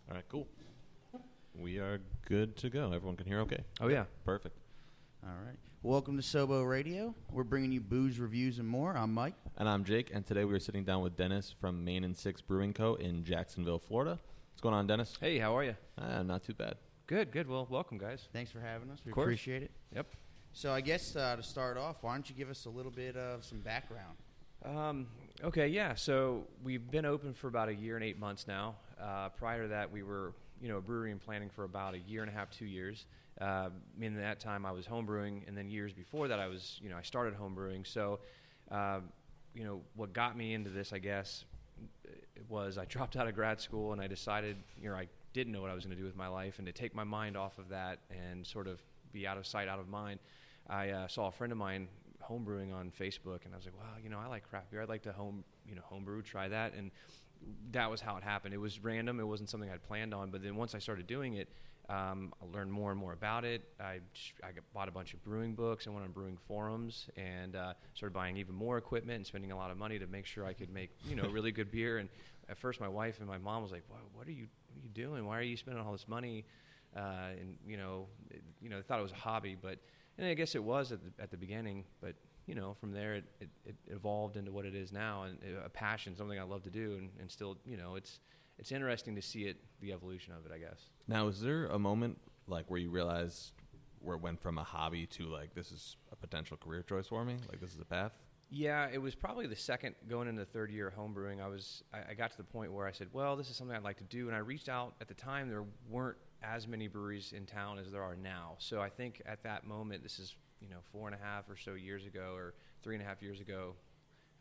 All right, cool. We are good to go. Everyone can hear okay? Oh, yeah. Perfect. All right. Welcome to SoBo Radio. We're bringing you booze, reviews, and more. I'm Mike. And I'm Jake, and today we are sitting down with Dennis from Main and Six Brewing Co. in Jacksonville, Florida. What's going on, Dennis? Hey, how are you? Not too bad. Good. Well, welcome, guys. Thanks for having us. We Of course. appreciate it. Yep. So I guess to start off, why don't you give us a little bit of some background? Okay, yeah. So we've been open for about a year and 8 months now. Prior to that, we were, a brewery and planning for about a year and a half, 2 years. In that time, I was home brewing, and then years before that, I started home brewing. So, what got me into this, I guess, was I dropped out of grad school, and I decided, I didn't know what I was going to do with my life, and to take my mind off of that and sort of be out of sight, out of mind, I saw a friend of mine home brewing on Facebook, and I was like, well, I like craft beer. I'd like to home brew, try that. And that was how it happened. It was random. It wasn't something I'd planned on. But then once I started doing it, I learned more and more about it. I bought a bunch of brewing books and went on brewing forums and started buying even more equipment and spending a lot of money to make sure I could make, really good beer. And at first my wife and my mom was like, what are you doing? Why are you spending all this money? They thought it was a hobby, and I guess it was at the beginning, but from there it evolved into what it is now, and a passion, something I love to do, and still, it's interesting to see the evolution of it, I guess. Now, is there a moment where you realized where it went from a hobby to this is a potential career choice for me? This is a path? Yeah, it was probably the second, going into the third year of home brewing. I got to the point where I said, well, this is something I'd like to do, and I reached out. At the time, there weren't as many breweries in town as there are now. So I think at that moment, this is 4.5 or so years ago, or 3.5 years ago,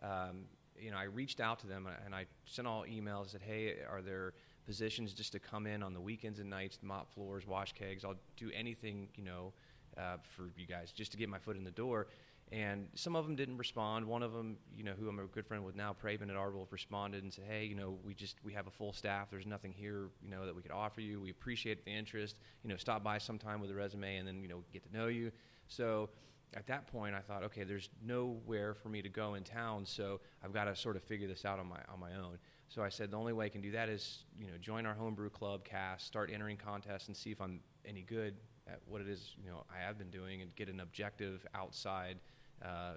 I reached out to them, and I sent all emails and said, hey, are there positions just to come in on the weekends and nights, mop floors, wash kegs? I'll do anything, for you guys, just to get my foot in the door. And some of them didn't respond. One of them, who I'm a good friend with now, Praven at Ardwolf, responded and said, hey, we have a full staff. There's nothing here, that we could offer you. We appreciate the interest. Stop by sometime with a resume, and then, get to know you. So at that point, I thought, okay, there's nowhere for me to go in town, so I've got to sort of figure this out on my own. So I said the only way I can do that is, join our homebrew club cast, start entering contests, and see if I'm any good at what it is, I have been doing, and get an objective outside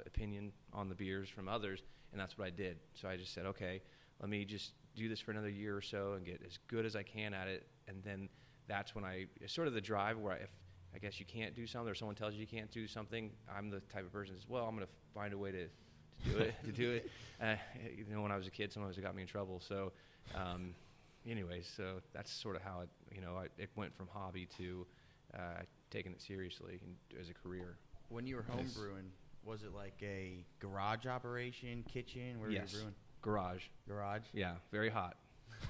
opinion on the beers from others, and that's what I did. So I just said, okay, let me just do this for another year or so and get as good as I can at it, and then that's when it's sort of the drive where if I guess you can't do something, or someone tells you can't do something, I'm the type of person that says, well, I'm going to find a way to do it. When I was a kid, sometimes it got me in trouble. So, anyways, so that's sort of how it went from hobby to taking it seriously as a career. When you were home brewing, was it like a garage operation, kitchen? Where Yes. were you brewing? Garage. Garage? Yeah, very hot.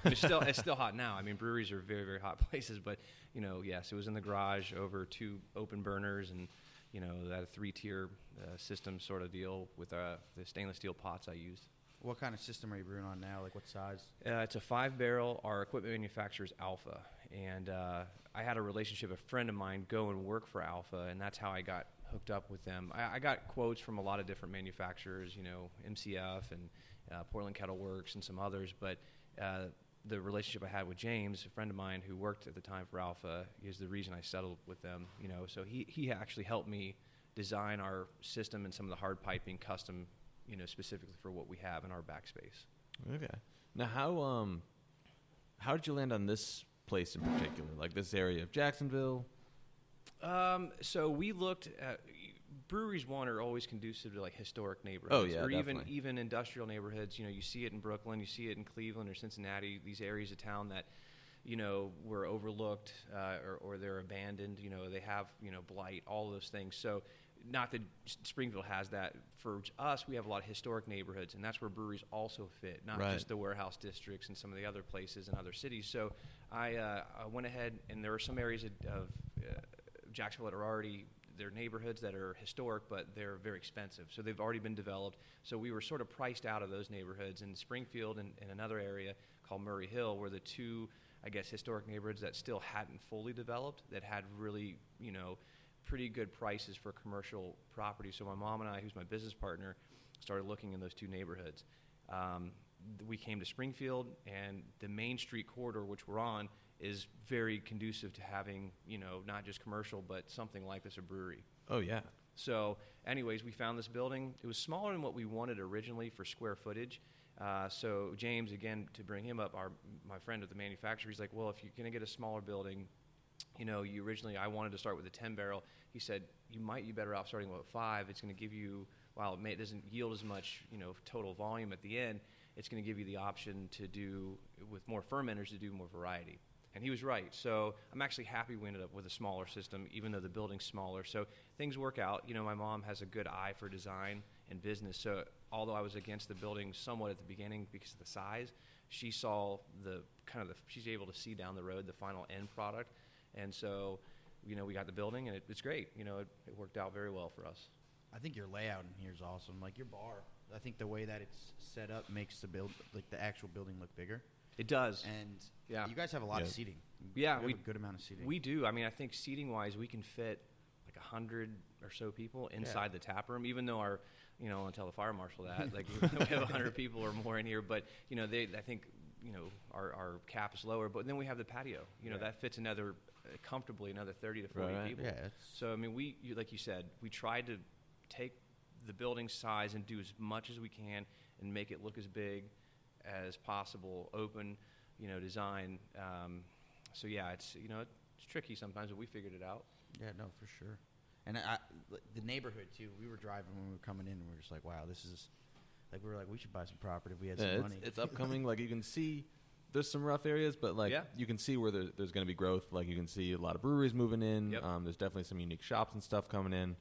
It's still hot now. I mean, breweries are very, very hot places, but yes, it was in the garage over 2 open burners, and that 3-tier system sort of deal with the stainless steel pots I used. What kind of system are you brewing on now? What size? It's a 5-barrel. Our equipment manufacturer is Alpha, and I had a relationship. A friend of mine go and work for Alpha, and that's how I got hooked up with them. I got quotes from a lot of different manufacturers, MCF and Portland Kettle Works and some others, but the relationship I had with James, a friend of mine who worked at the time for Alpha, is the reason I settled with them. So he actually helped me design our system and some of the hard piping custom, specifically for what we have in our backspace. Okay. Now, how did you land on this place in particular, this area of Jacksonville? So we looked at breweries. One are always conducive to historic neighborhoods, or definitely. even industrial neighborhoods. You see it in Brooklyn, you see it in Cleveland or Cincinnati. These areas of town that were overlooked or they're abandoned. They have blight, all those things. So not that Springfield has that. For us, we have a lot of historic neighborhoods, and that's where breweries also fit, not just the warehouse districts and some of the other places in other cities. So I went ahead, and there are some areas of Jacksonville that are already, they're neighborhoods that are historic, but they're very expensive. So they've already been developed. So we were sort of priced out of those neighborhoods. In Springfield and another area called Murray Hill were the 2, I guess, historic neighborhoods that still hadn't fully developed, that had really, pretty good prices for commercial property. So my mom and I, who's my business partner, started looking in those 2 neighborhoods. We came to Springfield, and the Main Street corridor, which we're on, is very conducive to having, not just commercial, but something like this, a brewery. Oh, yeah. So anyways, we found this building. It was smaller than what we wanted originally for square footage. So James, again, to bring him up, my friend at the manufacturer, he's like, well, if you're going to get a smaller building, you originally, I wanted to start with a 10 barrel. He said, you might be better off starting with a 5. It's going to give you, while it doesn't yield as much, total volume at the end, it's going to give you the option to do, with more fermenters, to do more variety. And he was right. So I'm actually happy we ended up with a smaller system, even though the building's smaller. So things work out. My mom has a good eye for design and business. So although I was against the building somewhat at the beginning because of the size, she saw she's able to see down the road the final end product. And so, we got the building, and it's great. It worked out very well for us. I think your layout in here is awesome. Like your bar, I think the way that it's set up makes the actual building look bigger. It does. And yeah, you guys have a lot of seating. Yeah, we have a good amount of seating. We do. I mean, I think seating-wise, we can fit like 100 or so people inside the tap room, even though our, I'll tell the fire marshal that, like we have 100 people or more in here, but, I think, our cap is lower, but then we have the patio. That fits comfortably another 30 to 40 people. Yeah, so, I mean, like you said, we tried to take the building size and do as much as we can and make it look as big as possible, open, design. So yeah, it's tricky sometimes, but we figured it out. Yeah, no, for sure. And the neighborhood too. We were driving when we were coming in, and we were just like, wow, this is like, we were like, we should buy some property if we had some money. It's upcoming. Like you can see, there's some rough areas, but you can see where there's going to be growth. Like you can see a lot of breweries moving in. Yep. There's definitely some unique shops and stuff coming in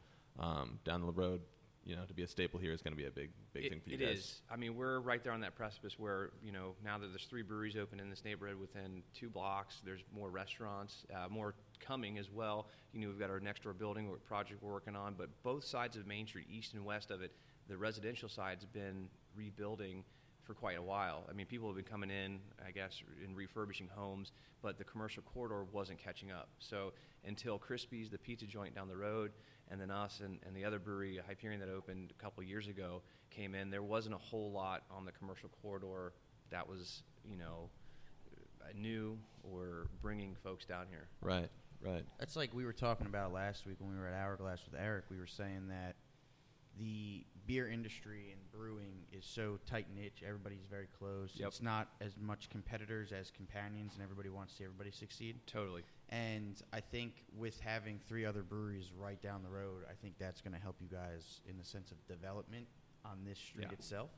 down the road. To be a staple here is going to be a big thing for you guys. It is. I mean, we're right there on that precipice where, now that there's 3 breweries open in this neighborhood within 2 blocks, there's more restaurants, more coming as well. We've got our next door building project we're working on, but both sides of Main Street, east and west of it, the residential side's been rebuilding for quite a while. I mean, people have been coming in, I guess, and refurbishing homes, but the commercial corridor wasn't catching up. So until Crispy's, the pizza joint down the road, and then us and the other brewery, Hyperion, that opened a couple years ago, came in, there wasn't a whole lot on the commercial corridor that was, new or bringing folks down here. Right. That's like we were talking about last week when we were at Hourglass with Eric. We were saying that the beer industry and brewing is so tight-knit. Everybody's very close. Yep. It's not as much competitors as companions, and everybody wants to see everybody succeed. Totally. And I think with having 3 other breweries right down the road, I think that's going to help you guys in the sense of development on this street itself.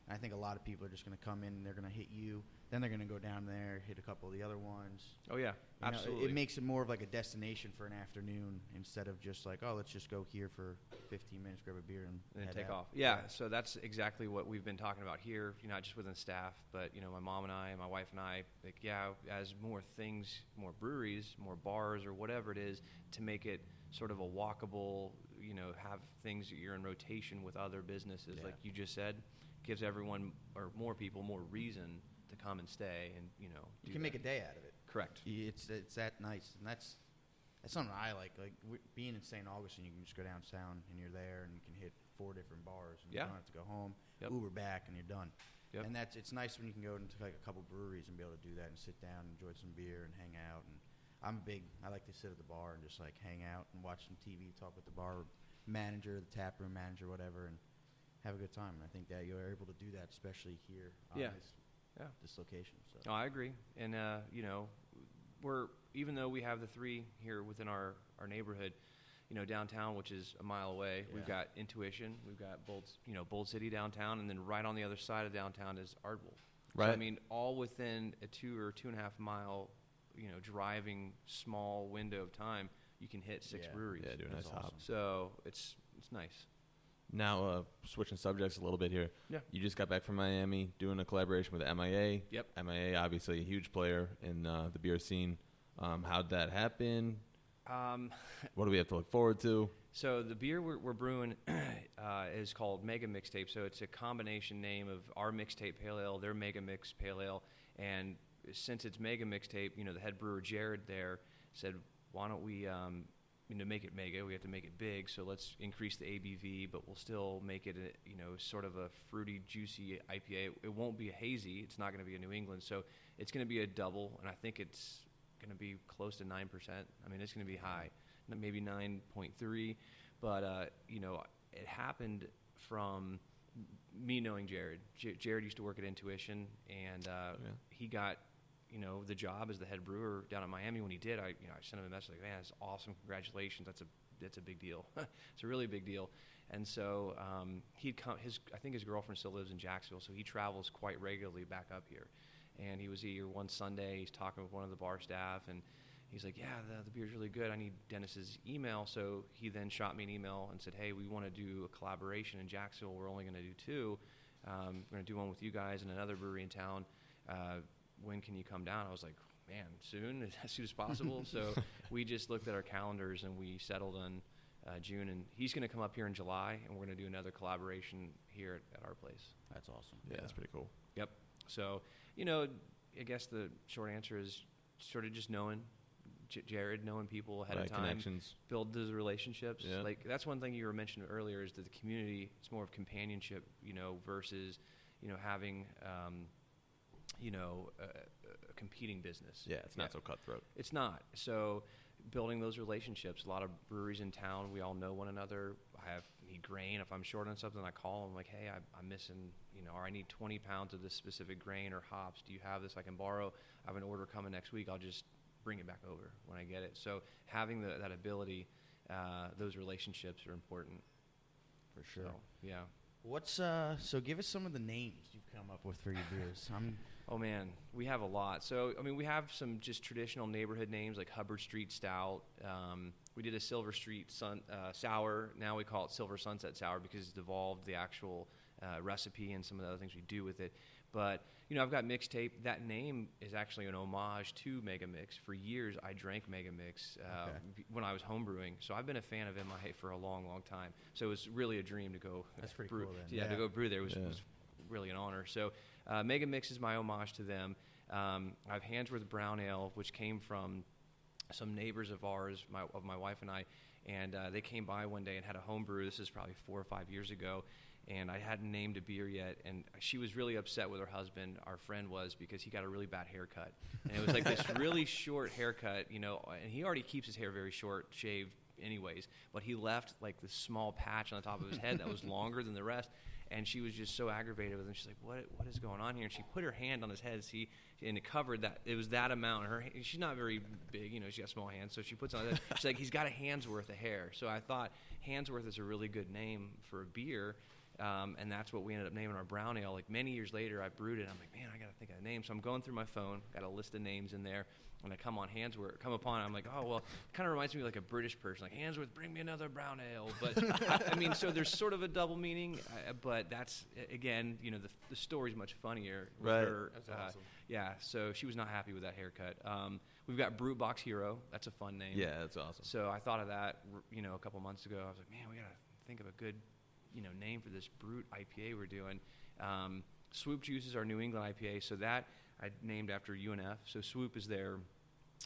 And I think a lot of people are just going to come in and they're going to hit you. Then they're going to go down there, hit a couple of the other ones. Oh, yeah, absolutely. It makes it more of like a destination for an afternoon instead of just like, oh, let's just go here for 15 minutes, grab a beer, and then take out. off. Yeah, so that's exactly what we've been talking about here, not just within staff, but, my mom and I and my wife and I, as more things, more breweries, more bars or whatever it is, to make it sort of a walkable, have things that you're in rotation with other businesses, like you just said, gives everyone or more people more reason to come and stay and, you can make a day out of it. Correct. It's that nice, and that's something I like. Like being in St. Augustine, you can just go downtown and you're there, and you can hit 4 different bars, and you don't have to go home, Uber back, and you're done. Yep. And it's nice when you can go into like a couple breweries and be able to do that and sit down, and enjoy some beer, and hang out. And I like to sit at the bar and just like hang out and watch some TV, talk with the bar manager, the tap room manager, whatever, and have a good time. And I think that you're able to do that, especially here on this location. So. Oh, I agree. And, even though we have the 3 here within our neighborhood, downtown, which is a mile away, we've got Intuition, we've got Bold City downtown, and then right on the other side of downtown is Ardwolf. Right. So, I mean, all within a 2 or 2.5 mile, driving small window of time, you can hit 6 breweries. Yeah, do a nice hop. So it's nice. Now, switching subjects a little bit here. Yeah. You just got back from Miami doing a collaboration with MIA. Yep. MIA, obviously a huge player in the beer scene. How'd that happen? What do we have to look forward to? So the beer we're brewing is called Mega Mixtape. So it's a combination name of our Mixtape Pale Ale, their Mega Mix Pale Ale. And since it's Mega Mixtape, the head brewer Jared there said, why don't we... to make it mega, we have to make it big, so let's increase the ABV, but we'll still make it, sort of a fruity, juicy IPA. It won't be a hazy. It's not going to be a New England, so it's going to be a double, and I think it's going to be close to 9%. I mean, it's going to be high, maybe 9.3. But, you know, it happened from me knowing Jared. Jared used to work at Intuition, and he got, you know, the job as the head brewer down at Miami. When he did, I sent him a message like, man, that's awesome. Congratulations. That's a big deal. It's a really big deal. And so he'd come. I think his girlfriend still lives in Jacksonville, so he travels quite regularly back up here. And he was here one Sunday. He's talking with one of the bar staff, and he's like, "Yeah, the beer's really good. I need Dennis's email." So he then shot me an email and said, "Hey, we want to do a collaboration in Jacksonville. We're only going to do 2. We're going to do one with you guys and another brewery in town. When can you come down?" I was like, "Man, soon, as soon as possible." So we just looked at our calendars and we settled on June, and he's going to come up here in July, and we're going to do another collaboration here at our place. That's awesome. Yeah, that's pretty cool. Yep. So, you know, I guess the short answer is sort of just knowing Jared, knowing people ahead of time, connections, build those relationships. Yeah. Like that's one thing you were mentioning earlier is that the community, it's more of companionship, you know, versus, you know, having, you know, a competing business. Yeah, it's not so cutthroat. It's not. So building those relationships, a lot of breweries in town, we all know one another. I need grain. If I'm short on something, I call them like, "Hey, I'm missing, you know, or I need 20 pounds of this specific grain or hops. Do you have this I can borrow? I have an order coming next week. I'll just bring it back over when I get it." So having that ability, those relationships are important. For sure. So, yeah. What's so give us some of the names you've come up with for your beers. Oh man, we have a lot. So I mean, we have some just traditional neighborhood names like Hubbard Street Stout. We did a Silver Street Sour. Now we call it Silver Sunset Sour because it's evolved the actual recipe and some of the other things we do with it. But you know, I've got Mixtape. That name is actually an homage to Mega Mix. For years, I drank Mega Mix when I was homebrewing. So I've been a fan of MIA for a long, long time. So it was really a dream to go. That's pretty brew. cool. Then. Yeah, to go brew there was really an honor. So Mega Mix is my homage to them. I have Handsworth Brown Ale, which came from some neighbors of ours, my wife and I, and they came by one day and had a home brew. This is probably 4 or 5 years ago. And I hadn't named a beer yet, and she was really upset with her husband, our friend was, because he got a really bad haircut. And it was like this really short haircut, you know, and he already keeps his hair very short, shaved anyways, but he left like this small patch on the top of his head that was longer than the rest. And she was just so aggravated with him. She's like, what is going on here? And she put her hand on his head, and it covered that. It was that amount. She's not very big, you know, she's got small hands, so she puts on that. She's like, he's got a hand's worth of hair. So I thought Handsworth is a really good name for a beer. And that's what we ended up naming our brown ale. Like many years later, I brewed it. I'm like, man, I got to think of a name. So I'm going through my phone, got a list of names in there, and I come upon it. I'm like, oh, well, it kind of reminds me of like a British person, like, Handsworth, bring me another brown ale. But I mean, so there's sort of a double meaning, but that's, again, you know, the story's much funnier. Right. Her, that's awesome. Yeah, so she was not happy with that haircut. We've got Brute Box Hero. That's a fun name. Yeah, that's awesome. So I thought of that, you know, a couple months ago. I was like, man, we got to think of a good, you know, name for this Brute IPA we're doing. Swoop Juice is our New England IPA, so that I named after UNF. So Swoop is their,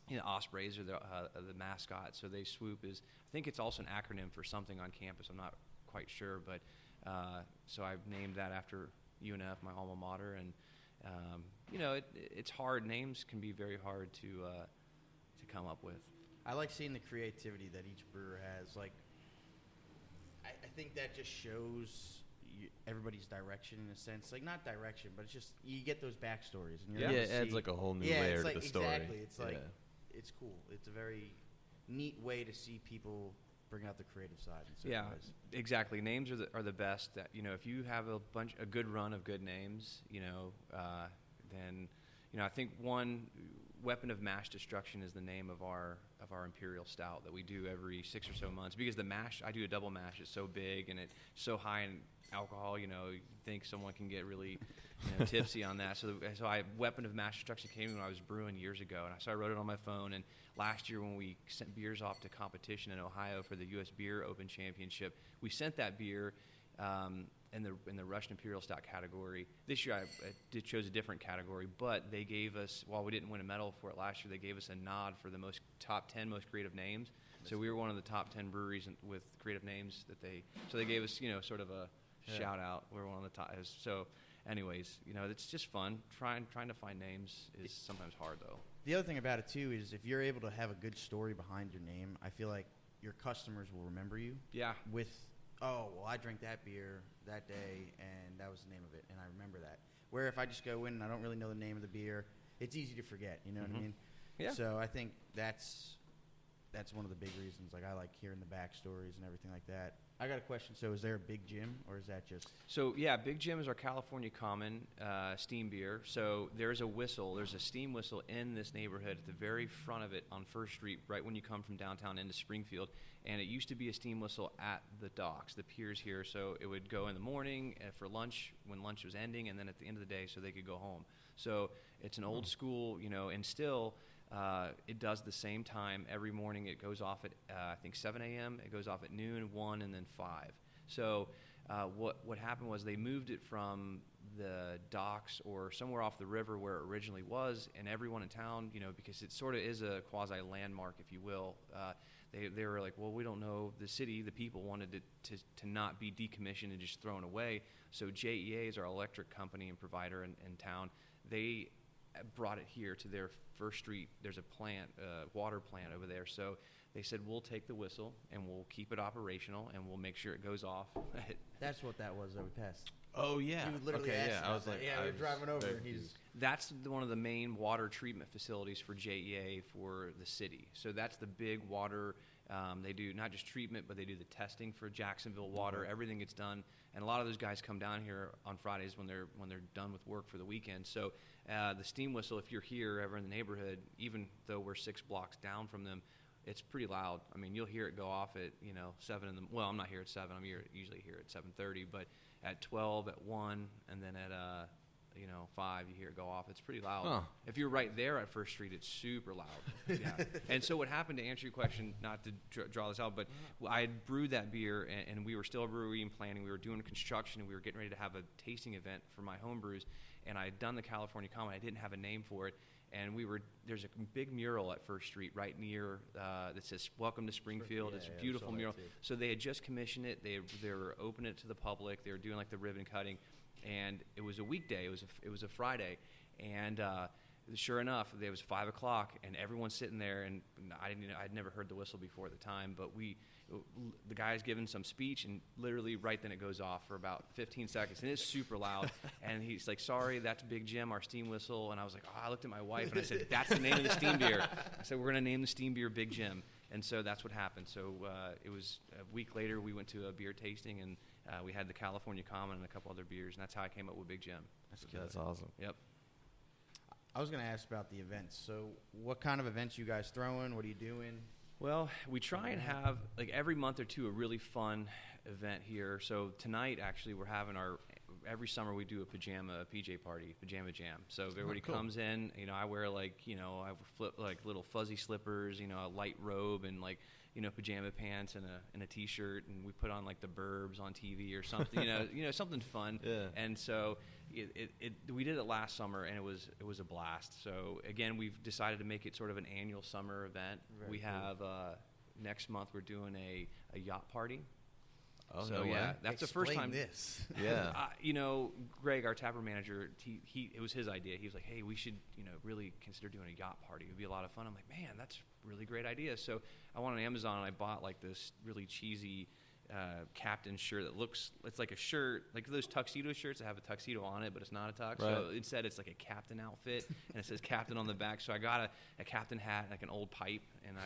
you know, Ospreys are the mascot. So they Swoop is, I think it's also an acronym for something on campus. I'm not quite sure, but so I've named that after UNF, my alma mater, and you know, it's hard. Names can be very hard to come up with. I like seeing the creativity that each brewer has. Like, I think that just shows everybody's direction in a sense. Like, not direction, but it's just you get those backstories. And you're it adds like a whole new layer to the story. Exactly. It's like, it's cool. It's a very neat way to see people bring out the creative side. Yeah, exactly. Names are the best. That, you know, if you have a good run of good names, you know, then, you know, I think one Weapon of Mash Destruction is the name of our Imperial Stout that we do every 6 or so months, because the mash, I do a double mash, it's so big and it's so high in alcohol, you know, you think someone can get really, you know, tipsy on that. So Weapon of Mash Destruction came when I was brewing years ago, and so I wrote it on my phone. And last year when we sent beers off to competition in Ohio for the U.S. Beer Open Championship, we sent that beer in the Russian Imperial Stout category. This year I chose a different category, but they gave us, while we didn't win a medal for it last year, they gave us a nod for the top 10 most creative names. So we were one of the top 10 breweries with creative names so they gave us, you know, sort of a shout out. We're one of the top. So anyways, it's just fun. Trying to find names is sometimes hard though. The other thing about it too is if you're able to have a good story behind your name, I feel like your customers will remember you. Yeah. With, oh, well, I drank that beer that day, and that was the name of it, and I remember that. Where if I just go in and I don't really know the name of the beer, it's easy to forget. You know what I mean? Yeah. So I think that's one of the big reasons. Like, I like hearing the backstories and everything like that. I got a question. So is there a Big Jim, or is that just... So, yeah, Big Jim is our California Common steam beer. So there's a whistle. There's a steam whistle in this neighborhood at the very front of it on 1st Street, right when you come from downtown into Springfield. And it used to be a steam whistle at the docks, the piers here. So it would go in the morning for lunch when lunch was ending, and then at the end of the day so they could go home. So it's an old school, and still... it does the same time every morning. It goes off at I think 7 a.m. It goes off at noon, 1, and then 5. So what happened was they moved it from the docks or somewhere off the river where it originally was, and everyone in town, because it sort of is a quasi landmark, if you will. They were like, well, we don't know. The city, the people wanted it to not be decommissioned and just thrown away. So JEA is our electric company and provider in town. They brought it here to their 1st Street. There's a plant, water plant over there. So they said, we'll take the whistle and we'll keep it operational and we'll make sure it goes off. That's what that was that we passed. Oh, yeah. You literally asked I was like, we were driving over and That's one of the main water treatment facilities for JEA for the city. So that's the big water. They do not just treatment, but they do the testing for Jacksonville water. Everything gets done. And a lot of those guys come down here on Fridays when they're done with work for the weekend. So the steam whistle, if you're here ever in the neighborhood, even though we're 6 blocks down from them, it's pretty loud. I mean, you'll hear it go off at 7 in the. Well, I'm not here at 7. I'm usually here at 7:30, but at 12, at 1, and then at 5, you hear it go off. It's pretty loud. Huh. If you're right there at 1st Street, it's super loud. Yeah. And so what happened, to answer your question, not to draw this out, but I had brewed that beer, and we were still brewing and planning. We were doing construction, and we were getting ready to have a tasting event for my home brews, and I had done the California Common. I didn't have a name for it, and there's a big mural at 1st Street right near that says "Welcome to Springfield." It's a beautiful mural. So they had just commissioned it. They were opening it to the public. They were doing like the ribbon cutting. And it was a weekday. It was a Friday, and sure enough, it was 5 o'clock, and everyone's sitting there. And I'd never heard the whistle before at the time, but the guy's giving some speech, and literally right then it goes off for about 15 seconds, and it's super loud. And he's like, "Sorry, that's Big Jim, our steam whistle." And I was like, "Oh," I looked at my wife and I said, "That's the name of the steam beer." I said, "We're gonna name the steam beer Big Jim." And so that's what happened. So it was a week later, we went to a beer tasting, and we had the California Common and a couple other beers, and that's how I came up with Big Jim. That's awesome. Yep. I was going to ask about the events. So what kind of events you guys throwing? What are you doing? Well, we try and have, like, every month or two, a really fun event here. So tonight, actually, we're having every summer we do a PJ party, pajama jam. So if everybody comes in, I wear I flip like little fuzzy slippers, a light robe, and pajama pants and a t-shirt, and we put on like the Burbs on TV or something, something fun. Yeah. And so we did it last summer, and it was a blast. So again, we've decided to make it sort of an annual summer event. We have next month we're doing a yacht party. Oh, so no yeah, way. that's the first time. This. Yeah. Greg, our tapper manager, it was his idea. He was like, "Hey, we should, really consider doing a yacht party. It would be a lot of fun." I'm like, "Man, that's a really great idea." So I went on Amazon and I bought like this really cheesy captain shirt it's like a shirt, like those tuxedo shirts that have a tuxedo on it, but it's not a tux. Right. So instead, it's like a captain outfit, and it says captain on the back. So I got a captain hat, like an old pipe, and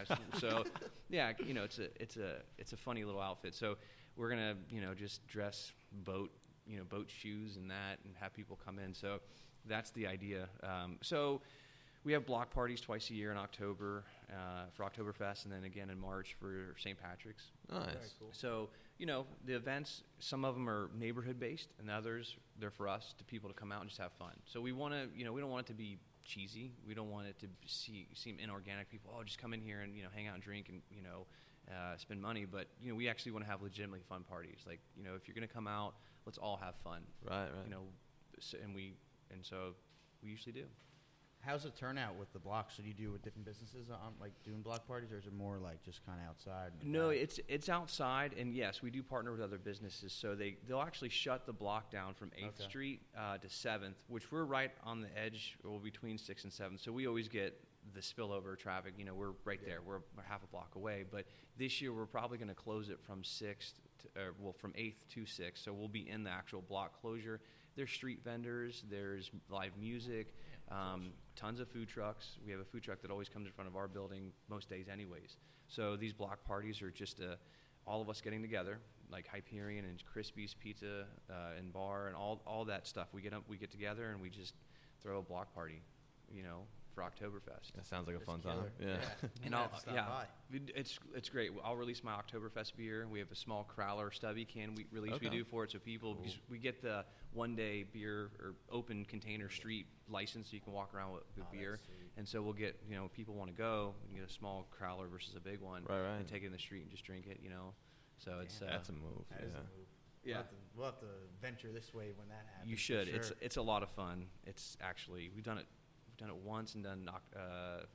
it's a funny little outfit. So we're gonna, just dress boat shoes and that, and have people come in. So that's the idea. So we have block parties twice a year in October for Oktoberfest, and then again in March for St. Patrick's. Nice. Very cool. So, the events, some of them are neighborhood-based, and others, they're for us, to people to come out and just have fun. So we want to, we don't want it to be cheesy. We don't want it to seem inorganic. People, just come in here and, hang out and drink and, spend money. But, we actually want to have legitimately fun parties. Like, if you're going to come out, let's all have fun. Right. So we usually do. How's the turnout with the blocks? So do you do with different businesses on like doing block parties, or is it more like just kind of outside? No, it's outside, and yes, we do partner with other businesses. So they'll actually shut the block down from 8th Street to 7th, which we're right on the edge, or between 6th and 7th. So we always get the spillover traffic. You know, we're right there. We're half a block away. But this year we're probably going to close it from 6th from 8th to 6th. So we'll be in the actual block closure. There's street vendors. There's live music. Tons of food trucks. We have a food truck that always comes in front of our building most days anyways. So these block parties are just all of us getting together, like Hyperion and Crispy's Pizza and Bar and all that stuff. We get together and we just throw a block party, you know, for Oktoberfest. That sounds like a fun time. Yeah. And it's great. I'll release my Oktoberfest beer. We have a small Crowler stubby can we do for it, so people because we get the one-day beer or open container street license, so you can walk around with beer. And so we'll get, you know, people want to go, we can get a small Crowler versus a big one, and take it in the street and just drink it, you know. So it's that's a move. That is a move. Yeah, we'll have to venture this way when that happens. You should. Sure. It's a lot of fun. It's actually we've done it once and done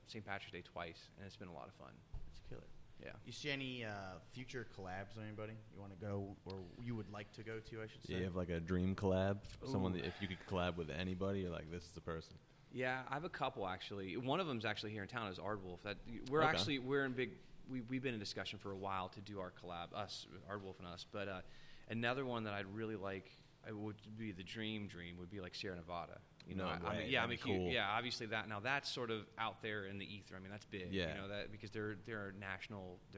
St. Patrick's Day twice, and it's been a lot of fun. It's killer. Yeah. You see any future collabs on anybody you want to go or you would like to go to, I should say? Yeah, you have like a dream collab? Someone that if you could collab with anybody, you're like, this is the person. Yeah, I have a couple actually. One of them's actually here in town is Aardwolf. We've been in discussion for a while to do our collab, us, Aardwolf and us. But another one that I'd really like, it would be the dream would be like Sierra Nevada. You know, obviously that. Now that's sort of out there in the ether. I mean, that's big. Yeah. You know that because they're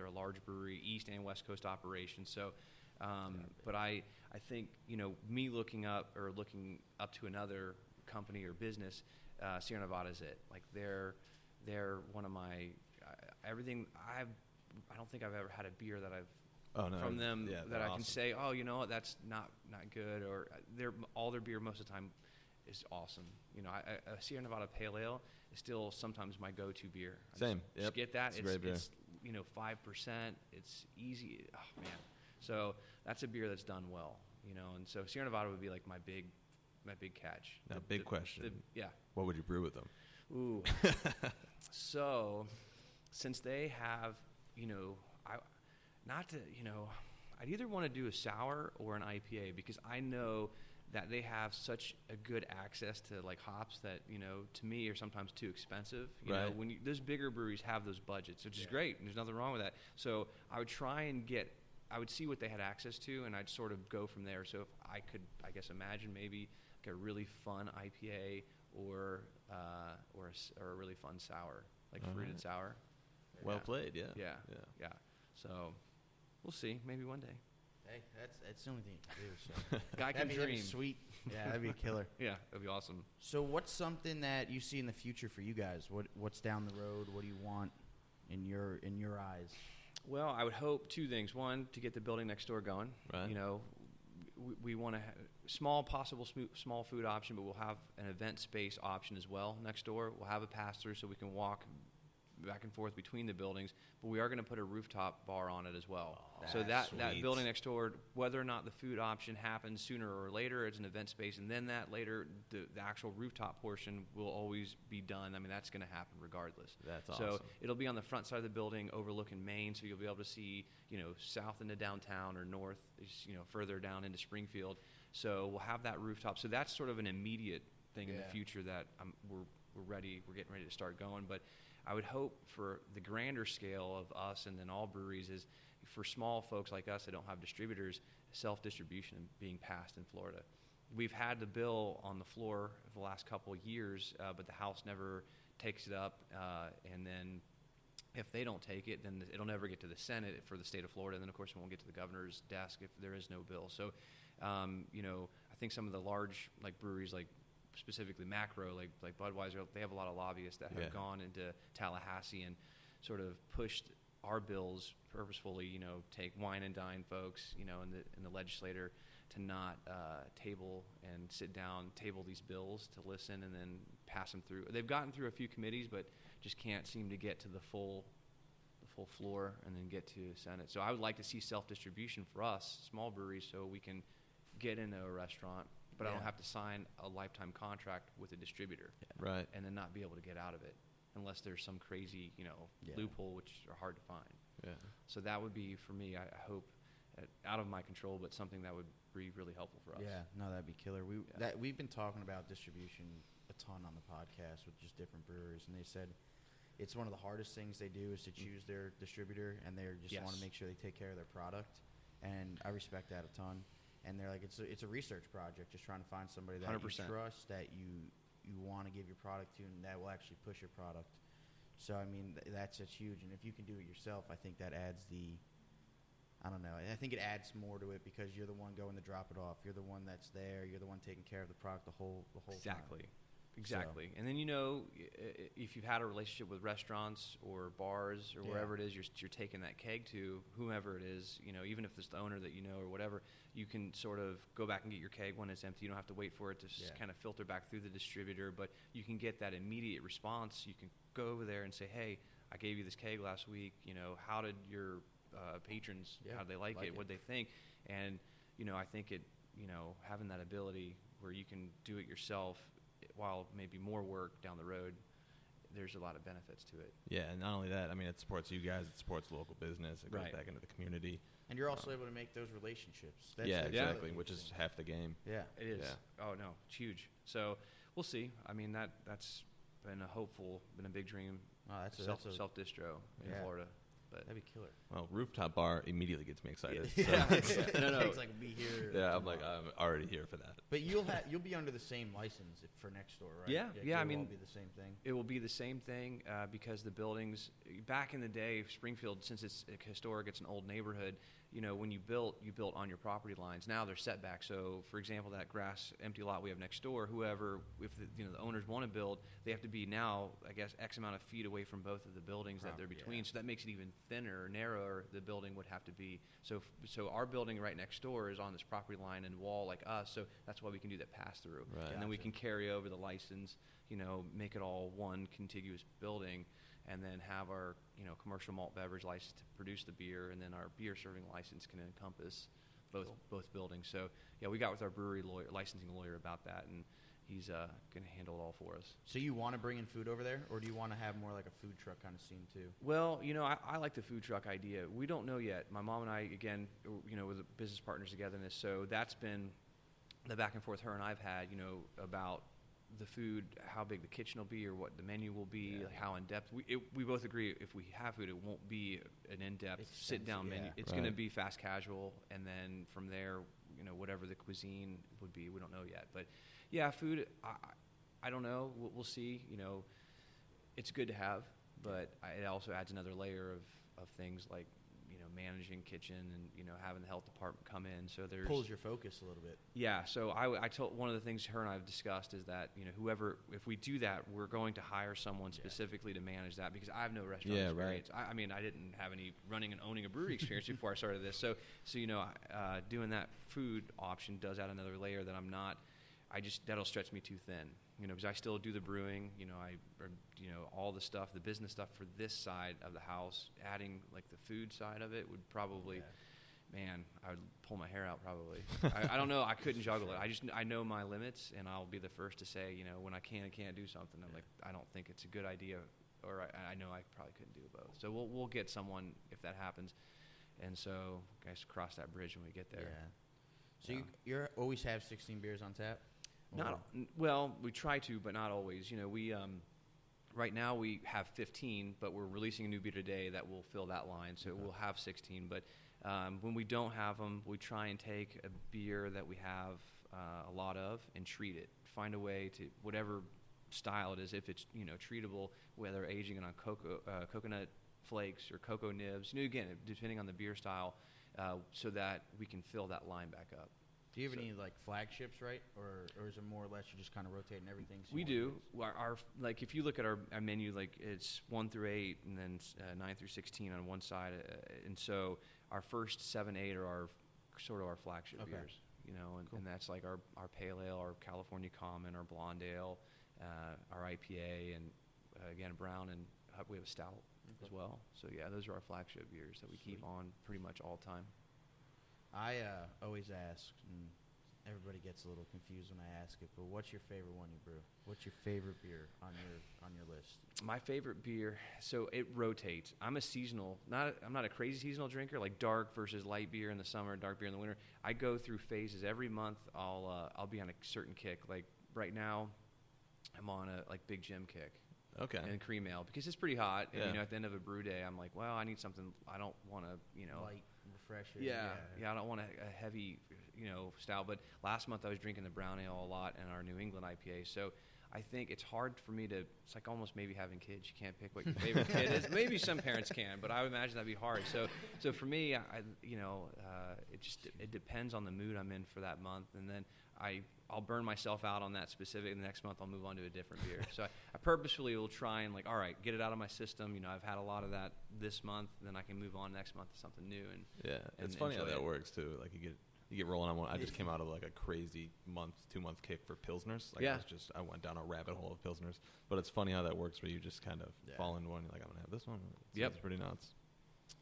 a large brewery, East and West Coast operation. So, but I think, you know, me looking up to another company or business, Sierra Nevada is it. Like they're one of my everything. I don't think I've ever had a beer that I've from them that I can say, oh, you know what, that's not good, or all their beer most of the time is awesome. You know, a Sierra Nevada Pale Ale is still sometimes my go-to beer. Same. Just get that. It's you know, 5%. It's easy. Oh man. So that's a beer that's done well. You know, and so Sierra Nevada would be like my big catch. Now, big question. Yeah. What would you brew with them? Ooh. So, since they have, you know, I'd either want to do a sour or an IPA because I know that they have such a good access to like hops that, you know, to me are sometimes too expensive. You know, when those bigger breweries have those budgets, which is great. And there's nothing wrong with that. So I would try and I would see what they had access to, and I'd sort of go from there. So if I could, I guess, imagine maybe like a really fun IPA or a really fun sour, like fruited sour. Well played, yeah. Yeah. So we'll see. Maybe one day. Hey, that's the only thing you can do. So. Guy can dream. That'd be sweet. Yeah, that'd be a killer. Yeah, that'd be awesome. So what's something that you see in the future for you guys? What's down the road? What do you want in your eyes? Well, I would hope two things. One, to get the building next door going. Right. You know, we want to small food option, but we'll have an event space option as well next door. We'll have a pass-through so we can walk back and forth between the buildings, but we are going to put a rooftop bar on it as well. So that building next door, whether or not the food option happens sooner or later, it's an event space, and then that later, the actual rooftop portion will always be done. I mean, that's going to happen regardless. That's awesome. So it'll be on the front side of the building overlooking Maine, so you'll be able to see, you know, south into downtown or north, you know, further down into Springfield. So we'll have that rooftop. So that's sort of an immediate thing in the future that we're getting ready to start going. But I would hope for the grander scale of us and then all breweries is for small folks like us that don't have distributors, self-distribution being passed in Florida. We've had the bill on the floor for the last couple of years, but the House never takes it up. And then if they don't take it, then it'll never get to the Senate for the state of Florida. And then, of course, it won't get to the governor's desk if there is no bill. So, you know, I think some of the large like breweries like specifically macro, like Budweiser, they have a lot of lobbyists that have gone into Tallahassee and sort of pushed our bills purposefully, you know, take wine and dine folks, you know, in the legislature to not table these bills to listen and then pass them through. They've gotten through a few committees, but just can't seem to get to the full floor and then get to Senate. So I would like to see self-distribution for us, small breweries, so we can get into a restaurant but I don't have to sign a lifetime contract with a distributor, right? And then not be able to get out of it unless there's some crazy, loophole, which are hard to find. Yeah. So that would be for me. I hope out of my control, but something that would be really helpful for us. Yeah, no, that'd be killer. We've been talking about distribution a ton on the podcast with just different breweries, and they said it's one of the hardest things they do is to choose their distributor, and they just want to make sure they take care of their product. And I respect that a ton. And they're like, it's a research project, just trying to find somebody that 100%. You trust, that you want to give your product to, and that will actually push your product. So, I mean, that's huge. And if you can do it yourself, I think that adds I don't know. I think it adds more to it because you're the one going to drop it off. You're the one that's there. You're the one taking care of the product the whole time. Exactly. So. And then, if you've had a relationship with restaurants or bars or wherever it is you're taking that keg to, whomever it is, even if it's the owner that or whatever, you can sort of go back and get your keg when it's empty. You don't have to wait for it to kind of filter back through the distributor, but you can get that immediate response. You can go over there and say, hey, I gave you this keg last week. How did your patrons, how do they like it? What do they think? And, I think it, having that ability where you can do it yourself, while maybe more work down the road, there's a lot of benefits to it. Yeah, and not only that, I mean, it supports you guys, it supports local business, it goes back into the community. And you're also able to make those relationships. That's exactly, which is half the game. Yeah, it is. Yeah. Oh, no, it's huge. So we'll see. I mean, that's been a big dream. Oh, that's self-distro in Florida. But that'd be killer. Well, rooftop bar immediately gets me excited. No. It's like be here. Yeah, I'm already here for that. But you'll be under the same license for next door, right? Yeah. I mean, it'll be the same thing. It will be the same thing because the buildings back in the day, Springfield, since it's historic, it's an old neighborhood. When you built on your property lines. Now they're set back. So, for example, that grass empty lot we have next door, whoever, if the owners want to build, they have to be now, I guess, X amount of feet away from both of the buildings that they're between. Yeah. So that makes it even thinner, narrower. The building would have to be. So our building right next door is on this property line and wall like us. So that's why we can do that pass through. Right. And then we can carry over the license. Make it all one contiguous building. And then have our, commercial malt beverage license to produce the beer, and then our beer serving license can encompass both buildings. So, we got with our brewery licensing lawyer about that, and he's going to handle it all for us. So you want to bring in food over there, or do you want to have more like a food truck kind of scene too? Well, I like the food truck idea. We don't know yet. My mom and I, again, we're the business partners together in this, so that's been the back and forth her and I've had, about the food, how big the kitchen will be or what the menu will be, like how in-depth. We both agree if we have food, it won't be an in-depth sit-down menu. It's going to be fast casual, and then from there, whatever the cuisine would be, we don't know yet. But, food, I don't know. We'll see. It's good to have, but it also adds another layer of things like, managing kitchen and, having the health department come in. So there's pulls your focus a little bit. Yeah. So I told one of the things her and I have discussed is that, if we do that, we're going to hire someone specifically to manage that because I have no restaurant experience. Right. I mean, I didn't have any running and owning a brewery experience before I started this. So doing that food option does add another layer that I'm not, that'll stretch me too thin. Because I still do the brewing, all the stuff, the business stuff for this side of the house. Adding like the food side of it would probably, I would pull my hair out probably. I don't know. I couldn't juggle it. I know my limits, and I'll be the first to say, when I can and can't do something. I'm like, I don't think it's a good idea, or I know I probably couldn't do both. So we'll get someone if that happens, and so guys, cross that bridge when we get there. Yeah. So you always have 16 beers on tap. Well, we try to, but not always. We right now we have 15, but we're releasing a new beer today that will fill that line, so we'll have 16. But when we don't have them, we try and take a beer that we have a lot of and treat it. Find a way to whatever style it is, if it's treatable, whether aging it on coconut flakes or cocoa nibs. Again, depending on the beer style, so that we can fill that line back up. Do you have any like flagships, right, or is it more or less you're just kind of rotating everything? We do. Our like if you look at our menu, like it's 1 through 8, and then 9 through 16 on one side, and so our first 7, 8 are our flagship beers, and that's like our pale ale, our California Common, our blonde ale, our IPA, and again brown, and we have a stout as well. So those are our flagship beers that we keep on pretty much all the time. I always ask, and everybody gets a little confused when I ask it, but what's your favorite one you brew? What's your favorite beer on your list? My favorite beer, so it rotates. I'm not a crazy seasonal drinker, like dark versus light beer in the summer, dark beer in the winter. I go through phases. Every month I'll be on a certain kick. Like right now, I'm on a Big Jim kick. Okay. And cream ale because it's pretty hot. Yeah. And at the end of a brew day, I'm like, well, I need something. I don't want to, light, refreshing. Yeah. I don't want a heavy, style. But last month I was drinking the brown ale a lot and our New England IPA. So I think it's hard for me to. It's like almost maybe having kids. You can't pick what your favorite kid is. Maybe some parents can, but I would imagine that'd be hard. So for me, it depends on the mood I'm in for that month, and then I'll burn myself out on that specific, and the next month I'll move on to a different beer. So I purposefully will try and all right, get it out of my system. I've had a lot of that this month, then I can move on next month to something new. It's funny how that works too. Like you get rolling on one. I just came out of a crazy 2-month kick for Pilsners. I went down a rabbit hole of Pilsners. But it's funny how that works where you just kind of fall into one. You're like, I'm going to have this one. It's pretty nuts.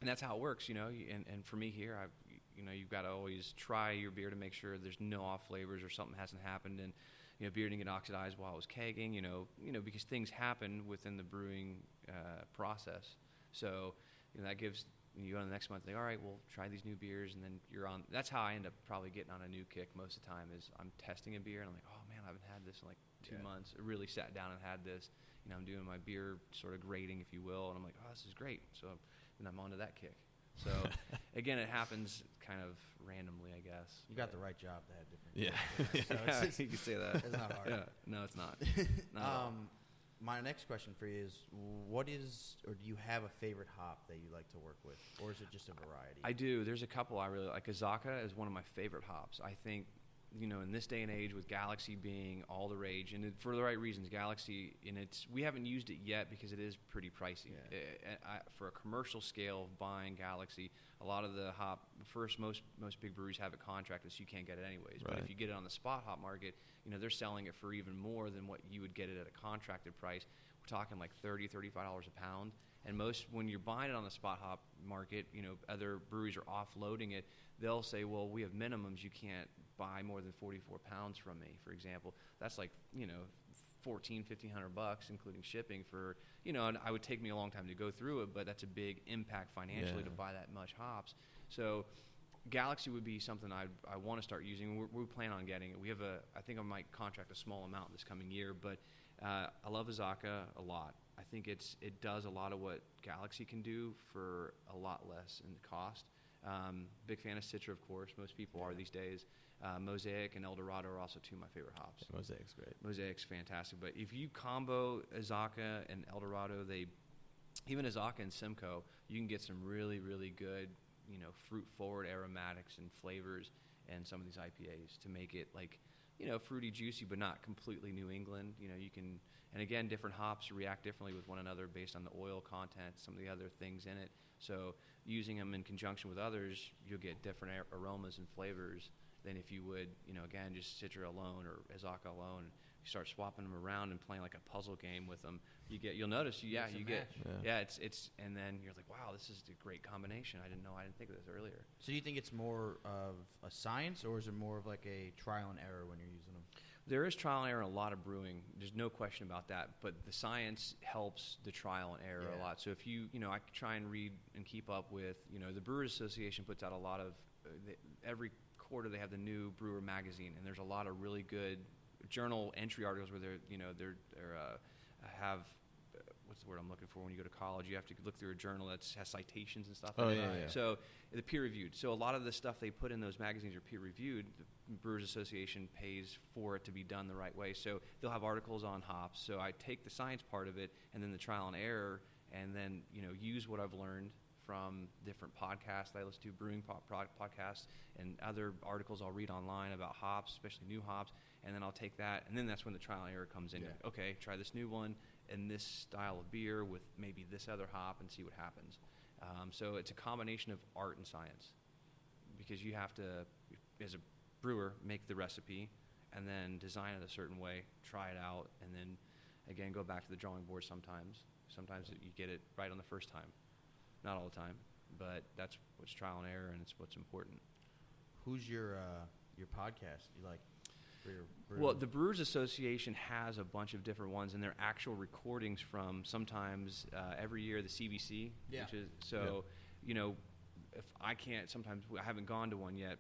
And that's how it works, and for me here, you've got to always try your beer to make sure there's no off flavors or something hasn't happened. And, beer didn't get oxidized while it was kegging, because things happen within the brewing process. So, that gives you go to the next month, all right, we'll try these new beers, and then you're on. That's how I end up probably getting on a new kick most of the time is I'm testing a beer, and I'm like, oh, man, I haven't had this in 2 months. I really sat down and had this. I'm doing my beer sort of grading, if you will, and I'm like, oh, this is great. So then I'm on to that kick. So, again, it happens kind of randomly, I guess. You got the right job to have different. Yeah, so you can say that. It's not hard. Yeah. No, it's not. My next question for you is, do you have a favorite hop that you like to work with, or is it just a variety? I do. There's a couple I really like. Azaka is one of my favorite hops. I think, in this day and age with Galaxy being all the rage, and for the right reasons, Galaxy, we haven't used it yet because it is pretty pricey. Yeah. For a commercial scale of buying Galaxy, a lot of the hop, most big breweries have it contracted, so you can't get it anyways. Right. But if you get it on the spot hop market, they're selling it for even more than what you would get it at a contracted price. We're talking like $30, $35 a pound. And when you're buying it on the spot hop market, other breweries are offloading it. They'll say, well, we have minimums. You can't buy more than 44 pounds from me, for example. That's like, $1,400, $1,500, including shipping for, and I would take me a long time to go through it, but that's a big impact financially to buy that much hops. So Galaxy would be something I want to start using. We plan on getting it. I think I might contract a small amount this coming year, but I love Azaka a lot. I think it does a lot of what Galaxy can do for a lot less in cost. Big fan of Citra, of course. Most people are these days. Mosaic and Eldorado are also two of my favorite hops. Yeah, Mosaic's great. Mosaic's fantastic. But if you combo Azaka and Eldorado, even Azaka and Simcoe, you can get some really, really good, fruit-forward aromatics and flavors and some of these IPAs to make it fruity, juicy, but not completely New England. You can, and again, different hops react differently with one another based on the oil content, some of the other things in it. So using them in conjunction with others, you'll get different aromas and flavors than if you would, again, just Citra alone or Azaka alone. You start swapping them around and playing like a puzzle game with them. You'll notice, and then you're like, wow, this is a great combination. I didn't think of this earlier. So do you think it's more of a science, or is it more of like a trial and error when you're using them? There is trial and error in a lot of brewing. There's no question about that. But the science helps the trial and error a lot. So if I try and read and keep up with, the Brewers Association puts out a lot of, every quarter they have the new Brewer magazine, and there's a lot of really good journal entry articles where they're have what's the word I'm looking for when you go to college? You have to look through a journal that has citations and stuff. So the peer reviewed. So a lot of the stuff they put in those magazines are peer reviewed. The Brewers Association pays for it to be done the right way. So they'll have articles on hops. So I take the science part of it and then the trial and error, and then use what I've learned from different podcasts that I listen to, brewing podcasts, and other articles I'll read online about hops, especially new hops, and then I'll take that, and then that's when the trial and error comes in. Yeah. Okay, try this new one and this style of beer with maybe this other hop and see what happens. So it's a combination of art and science, because you have to, as a brewer, make the recipe and then design it a certain way, try it out, and then, again, go back to the drawing board sometimes. Sometimes you get it right on the first time. Not all the time, but that's what's trial and error, and it's what's important. Who's your your podcast? You like? Well, the Brewers Association has a bunch of different ones, and they're actual recordings from sometimes every year the CBC. Yeah. Which is, so, if I can't, sometimes I haven't gone to one yet,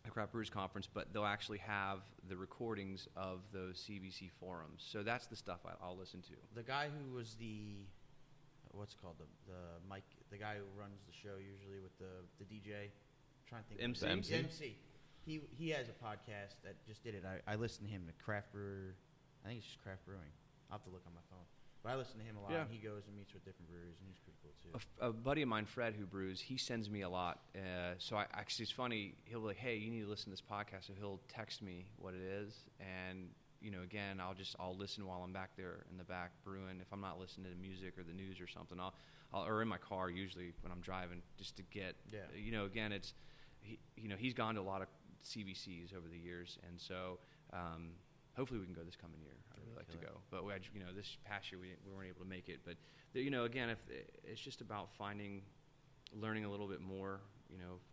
the Craft Brewers Conference, but they'll actually have the recordings of those CBC forums. So that's the stuff I'll listen to. The guy who was what's it called, the Mike, the guy who runs the show usually with the DJ. I'm trying to think. MC. He has a podcast that just did it. I listen to him, the Craft Brewer. I think it's just Craft Brewing. I'll have to look on my phone. But I listen to him a lot, and he goes and meets with different breweries, and he's pretty cool, too. A buddy of mine, Fred, who brews, he sends me a lot. So actually, it's funny. He'll be like, hey, you need to listen to this podcast. So he'll text me what it is. And, again, I'll listen while I'm back there in the back brewing. If I'm not listening to the music or the news or something, or in my car usually when I'm driving just to get, again, it's, he's gone to a lot of CBCs over the years. And so hopefully we can go this coming year. I'd really like to go. But this past year we weren't able to make it. But, again, if it's just about learning a little bit more,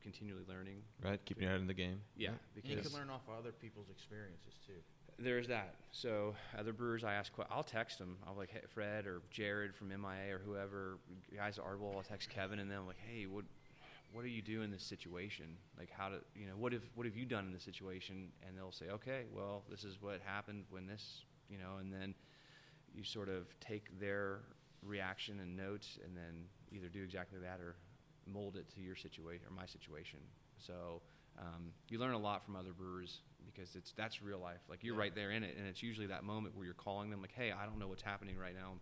continually learning. Right, keeping your head in the game. Yeah. Because you can learn off of other people's experiences, too. There's that. So other brewers, I'll text them. I'll like, hey, Fred or Jared from MIA or whoever, guys at Ardwell, I'll text Kevin and them like, hey, what do you do in this situation? Like, what have you done in this situation? And they'll say, okay, well, this is what happened when this, and then you sort of take their reaction and notes and then either do exactly that or mold it to your situation or my situation. So you learn a lot from other brewers because that's real life. Like, you're right there in it, and it's usually that moment where you're calling them like, hey, I don't know what's happening right now.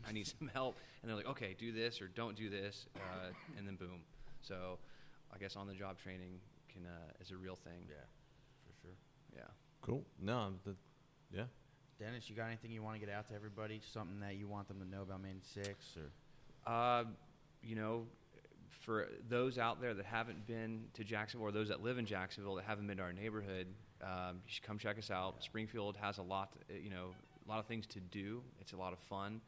I need some help. And they're like, okay, do this or don't do this, and then boom. So I guess on-the-job training is a real thing. Yeah, for sure. Yeah. Cool. No, yeah. Dennis, you got anything you want to get out to everybody? Something that you want them to know about Main 6? Or? For those out there that haven't been to Jacksonville or those that live in Jacksonville that haven't been to our neighborhood, you should come check us out. Yeah. Springfield has a lot of things to do. It's a lot of fun.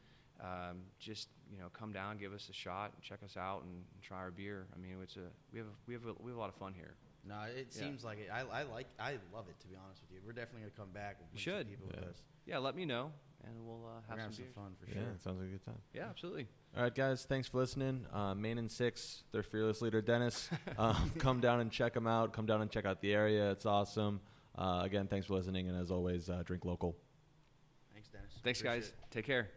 Just come down, give us a shot, check us out, and try our beer. I mean, we have a lot of fun here. No, it seems like it. I love it, to be honest with you. We're definitely gonna come back. We'll bring some people with us. Yeah, let me know, and we'll have some fun for sure. Yeah, it sounds like a good time. Yeah, absolutely. All right, guys, thanks for listening. Main and 6, their fearless leader, Dennis. Come down and check them out. Come down and check out the area. It's awesome. Again, thanks for listening, and as always, drink local. Thanks, Dennis. Thanks, guys. Take care.